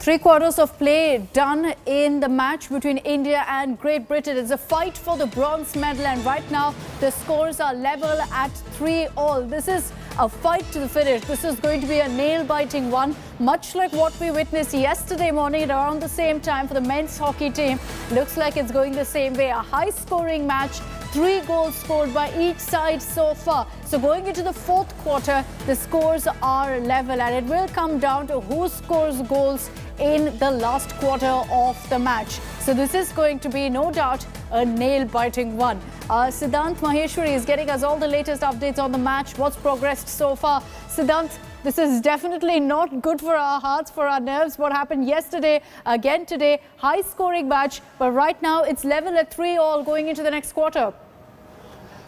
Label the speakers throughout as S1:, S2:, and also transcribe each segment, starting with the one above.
S1: Three-quarters of play done in the match between India and Great Britain. It's a fight for the bronze medal, and right now the scores are level at 3-all. This is a fight to the finish. This is going to be a nail-biting one, much like what we witnessed yesterday morning at around the same time for the men's hockey team. Looks like it's going the same way. A high-scoring match. 3 goals scored by each side so far. So going into the fourth quarter, the scores are level, and it will come down to who scores goals in the last quarter of the match. So this is going to be, no doubt, a nail-biting one. Siddhant Maheshwari is getting us all the latest updates on the match. What's progressed so far? Siddhant, this is definitely not good for our hearts, for our nerves. What happened yesterday, again today, high-scoring match, but right now it's level at 3-all going into the next quarter.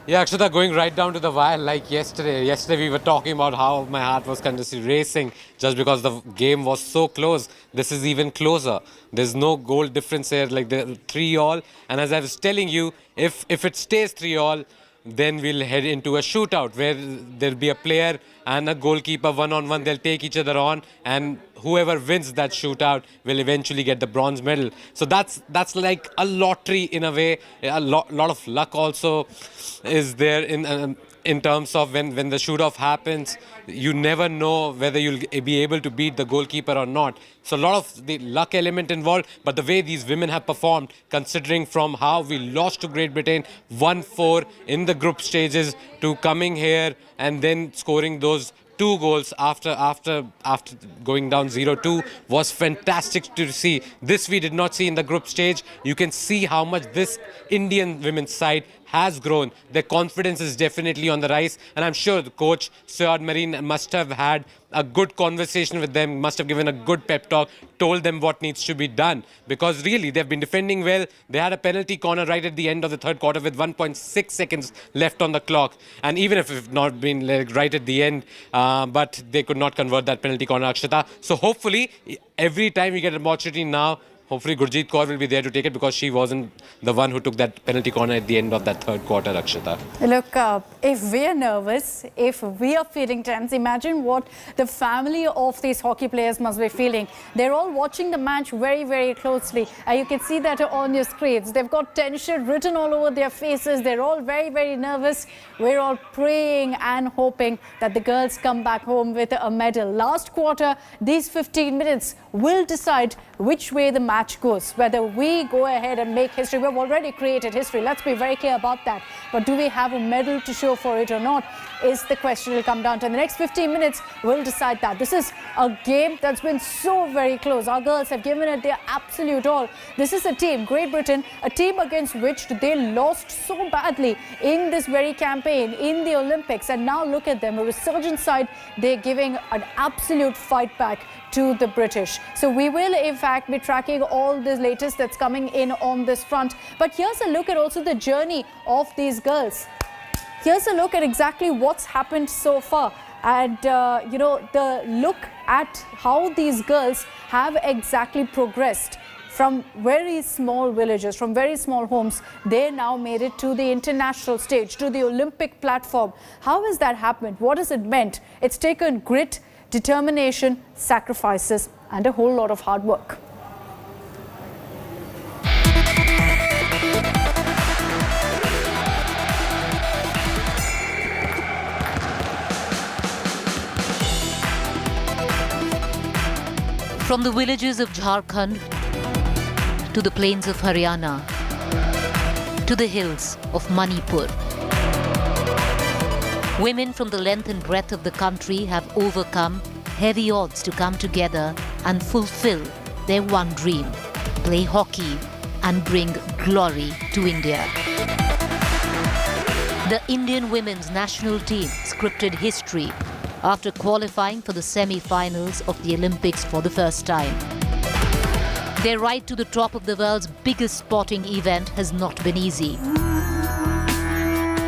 S2: Yeah, Akshata, going right down to the wire like yesterday. Yesterday we were talking about how my heart was kind of racing just because the game was so close. This is even closer. There's no goal difference here, like the 3-all. And as I was telling you, if it stays 3-all, then we'll head into a shootout where there'll be a player and a goalkeeper one-on-one. They'll take each other on, and whoever wins that shootout will eventually get the bronze medal. So that's like a lottery in a way. A lot of luck also is there in terms of when the shoot-off happens. You never know whether you'll be able to beat the goalkeeper or not. So a lot of the luck element involved, but the way these women have performed, considering from how we lost to Great Britain 1-4 in the group stages to coming here and then scoring those 2 goals after going down 0-2 was fantastic to see. This we did not see in the group stage. You can see how much this Indian women's side has grown. Their confidence is definitely on the rise, and I'm sure the coach, Syed Marine, must have had a good conversation with them, must have given a good pep talk, told them what needs to be done, because really they've been defending well. They had a penalty corner right at the end of the third quarter with 1.6 seconds left on the clock, and even if it not been like right at the end, but they could not convert that penalty corner, Akshata. So hopefully every time we get an opportunity now, hopefully Gurjeet Kaur will be there to take it, because she wasn't the one who took that penalty corner at the end of that third quarter, Akshata.
S1: Look, if we're nervous, if we are feeling tense, imagine what the family of these hockey players must be feeling. They're all watching the match very, very closely. You can see that on your screens. They've got tension written all over their faces. They're all very, very nervous. We're all praying and hoping that the girls come back home with a medal. Last quarter, these 15 minutes will decide which way the match goes, whether we go ahead and make history. We've already created history, let's be very clear about that, but do we have a medal to show for it or not is the question. Will come down to. In the next 15 minutes will decide that. This is a game that's been so very close. Our girls have given it their absolute all. This is a team, Great Britain, a team against which they lost so badly in this very campaign in the Olympics, and now look at them, a resurgent side. They're giving an absolute fight back to the British. So we will in fact be tracking all the latest that's coming in on this front. But here's a look at also the journey of these girls. Here's a look at exactly what's happened so far. And, you know, the look at how these girls have exactly progressed. From very small villages, from very small homes, they now made it to the international stage, to the Olympic platform. How has that happened? What has it meant? It's taken grit, determination, sacrifices, and a whole lot of hard work.
S3: From the villages of Jharkhand to the plains of Haryana to the hills of Manipur, women from the length and breadth of the country have overcome heavy odds to come together and fulfill their one dream: play hockey and bring glory to India. The Indian women's national team scripted history after qualifying for the semi-finals of the Olympics for the first time. Their ride to the top of the world's biggest sporting event has not been easy.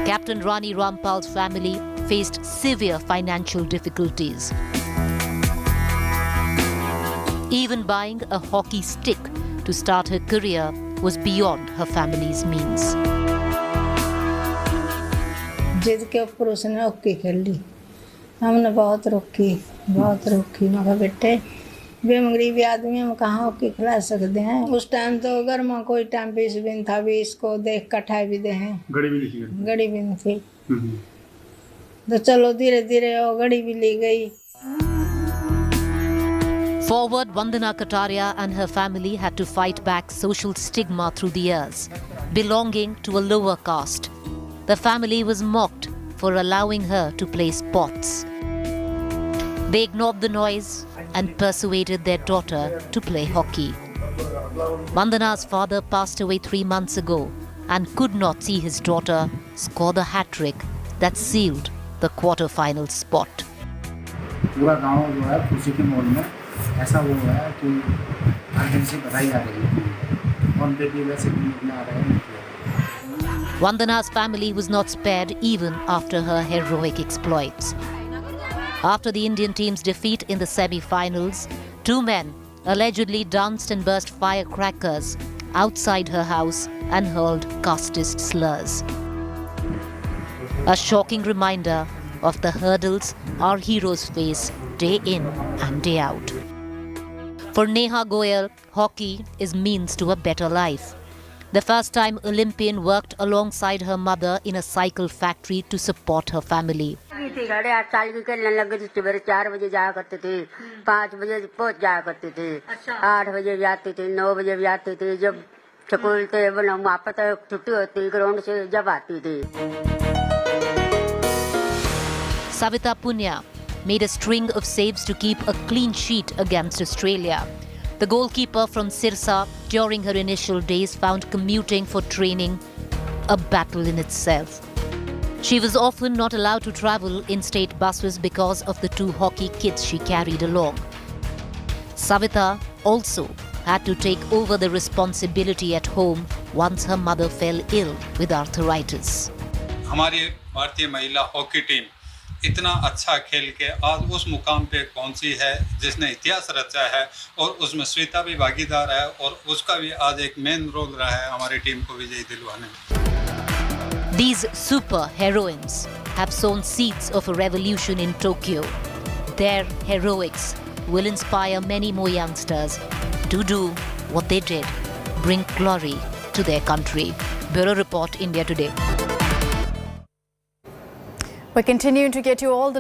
S3: Captain Rani Rampal's family faced severe financial difficulties. Even buying a hockey stick to start her career was beyond her family's means.
S4: जिद के ऊपर उसने hockey खेली, हमने बहुत रोकी, मगर बेटे बेमगरीबी आदमी हम कहाँ हॉकी खिला सकते हैं। उस टाइम तो घर में कोई टाइम 20 दिन था, 20 को देख कठा भी दे हैं,
S5: घड़ी भी लिखी
S4: घड़ी भी नहीं थी। तो चलो धीरे धीरे वो घड़ी भी ली गई।
S3: Forward Vandana Kataria and her family had to fight back social stigma through the years, belonging to a lower caste. The family was mocked for allowing her to play sports. They ignored the noise and persuaded their daughter to play hockey. Vandana's father passed away 3 months ago and could not see his daughter score the hat-trick that sealed the quarter-final spot.
S6: पूरा गांव जो है खुशी के माहौल में ऐसा वो है कि हर दिन से बधाई आ रही है और बेटी वैसे भी आ रहे हैं।
S3: Vandana's family was not spared even after her heroic exploits. After the Indian team's defeat in the semi-finals, 2 men allegedly danced and burst firecrackers outside her house and hurled casteist slurs. A shocking reminder of the hurdles our heroes face day in and day out. For Neha Goyal, hockey is means to a better life. The first-time Olympian worked alongside her mother in a cycle factory to support her family.
S7: 8 साल की खेलने लग गई, सुबह 4 बजे जाया करते थे, 5 बजे पहुंच जाया करते थे, 8 बजे भी आते थे, 9 बजे भी आते थे। जब स्कूल से वापस छुट्टी होती ग्राउंड से जब आती थी।
S3: Savita Punia made a string of saves to keep a clean sheet against Australia. The goalkeeper from Sirsa during her initial days found commuting for training a battle in itself. She was often not allowed to travel in state buses because of the 2 hockey kits she carried along. Savita also had to take over the responsibility at home once her mother fell ill with arthritis.
S8: हमारी भारतीय महिला hockey team इतना अच्छा खेल के आज उस मुकाम पे पहुंची है जिसने इतिहास रचा है, और उसमें स्विता भी भागीदार है और उसका भी आज एक मेन रोल रहा है हमारी टीम को विजयी दिलवाने में।
S3: These super heroines have sown seeds of a revolution in Tokyo. Their heroics will inspire many more youngsters to do what they did, bring glory to their country. Bureau Report, India Today.
S1: We're continuing to get you all the